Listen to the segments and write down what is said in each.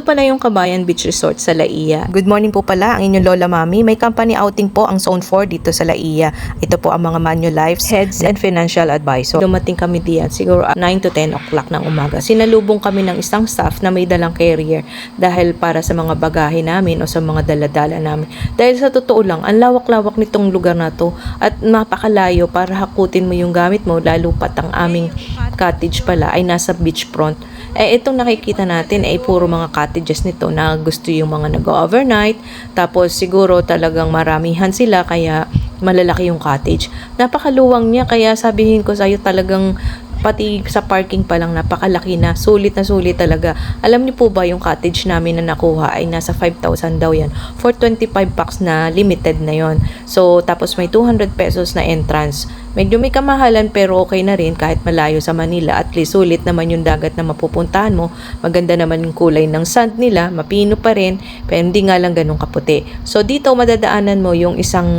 pala yung Kabayan Beach Resort sa Laia. Good morning po pala ang inyong Lola Mami. May company outing po ang Zone 4 dito sa Laia. Ito po ang mga Manulife's heads and financial advisor. Dumating kami diyan siguro 9 to 10 o'clock ng umaga. Sinalubong kami ng isang staff na may dalang carrier dahil para sa mga bagahe namin o sa mga daladala namin. Dahil sa totoo lang, ang lawak-lawak nitong lugar na to at napakalayo para hakutin mo yung gamit mo, lalo pat ang aming cottage pala ay nasa beachfront. Itong nakikita natin ay puro mga cottages nito na gusto yung mga nag-overnight. Tapos siguro talagang maramihan sila kaya malalaki yung cottage. Napakaluwang niya kaya sabihin ko sa'yo talagang pati sa parking pa lang napakalaki na. Sulit talaga. Alam niyo po ba yung cottage namin na nakuha ay nasa 5,000 daw yan. For 25 packs na limited na yon. So tapos may 200 pesos na entrance. Medyo may kamahalan pero okay na rin kahit malayo sa Manila. At least sulit naman yung dagat na mapupuntahan mo. Maganda naman yung kulay ng sand nila. Mapino pa rin. Pero hindi nga lang ganun kaputi. So dito madadaanan mo yung isang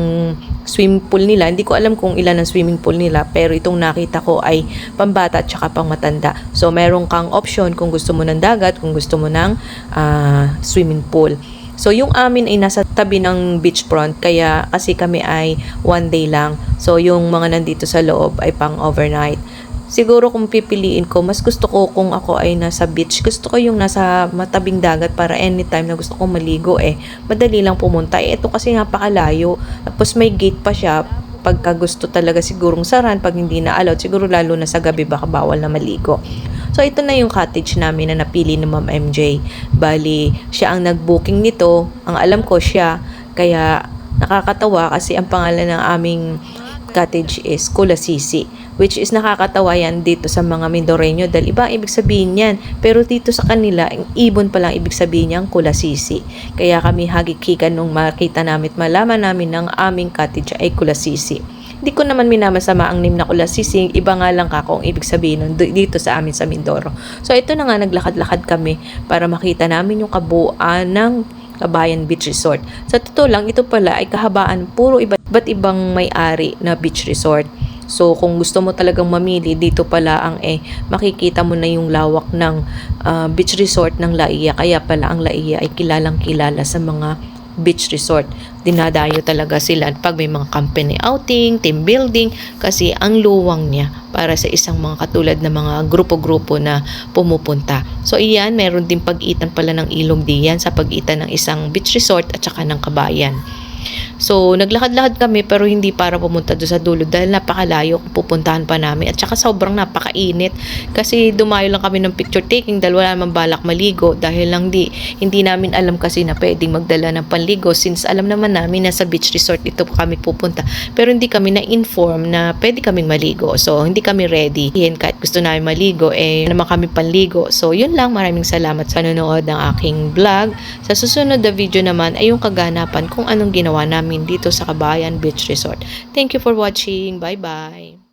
swimming pool nila. Hindi ko alam kung ilan ang swimming pool nila. Pero itong nakita ko ay pambata at saka pang matanda. So meron kang option kung gusto mo ng dagat, kung gusto mo ng swimming pool. So yung amin ay nasa tabi ng beachfront kaya kasi kami ay one day lang. So yung mga nandito sa loob ay pang overnight. Siguro kung pipiliin ko, mas gusto ko kung ako ay nasa beach. Gusto ko yung nasa matabing dagat para anytime na gusto kong maligo madali lang pumunta. Ito kasi napakalayo. Tapos may gate pa siya. Pagka gusto talaga sigurong saran, pag hindi na allowed, siguro lalo na sa gabi baka bawal na maligo. So ito na yung cottage namin na napili ni Ma'am MJ. Bali, siya ang nag-booking nito. Ang alam ko siya, kaya nakakatawa kasi ang pangalan ng aming cottage is Kulasisi, which is nakakatawa yan dito sa mga Mindoreño dahil iba ang ibig sabihin yan, pero dito sa kanila ang ibon pa lang ibig sabihin niyang Kulasisi. Kaya kami hagikikan nung makita namin at malaman namin ng aming cottage ay Kulasisi. Hindi ko naman minamasama ang name na Kulasisi, iba nga lang kako ang ibig sabihin nun dito sa amin sa Mindoro. So ito na nga, naglakad-lakad kami para makita namin yung kabuuan ng Kabayan Beach Resort. Sa totoo lang, ito pala ay kahabaan puro iba't ibang may-ari na beach resort. So kung gusto mo talagang mamili, dito pala ang makikita mo na yung lawak ng beach resort ng Laia. Kaya pala ang Laia ay kilalang kilala sa mga beach resort. Dinadayo talaga sila pag may mga company outing, team building, kasi ang luwang niya para sa isang mga katulad na mga grupo-grupo na pumupunta. So iyan, meron din pag-itan pala ng ilog diyan sa pag-itan ng isang beach resort at saka ng Kabayan. So, naglakad-lakad kami pero hindi para pumunta doon sa dulo dahil napakalayo kung pupuntahan pa namin at saka sobrang napakainit kasi dumayo lang kami ng picture taking dahil wala naman balak maligo dahil lang hindi namin alam kasi na pwedeng magdala ng panligo since alam naman namin na sa beach resort ito kami pupunta pero hindi kami na-inform na pwede kaming maligo. So, hindi kami ready. Kahit gusto namin maligo, naman kami panligo. So, yun lang. Maraming salamat sa panonood ng aking vlog. Sa susunod na video naman ay yung kaganapan kung anong ginawa namin dito sa Kabayan Beach Resort. Thank you for watching. Bye-bye!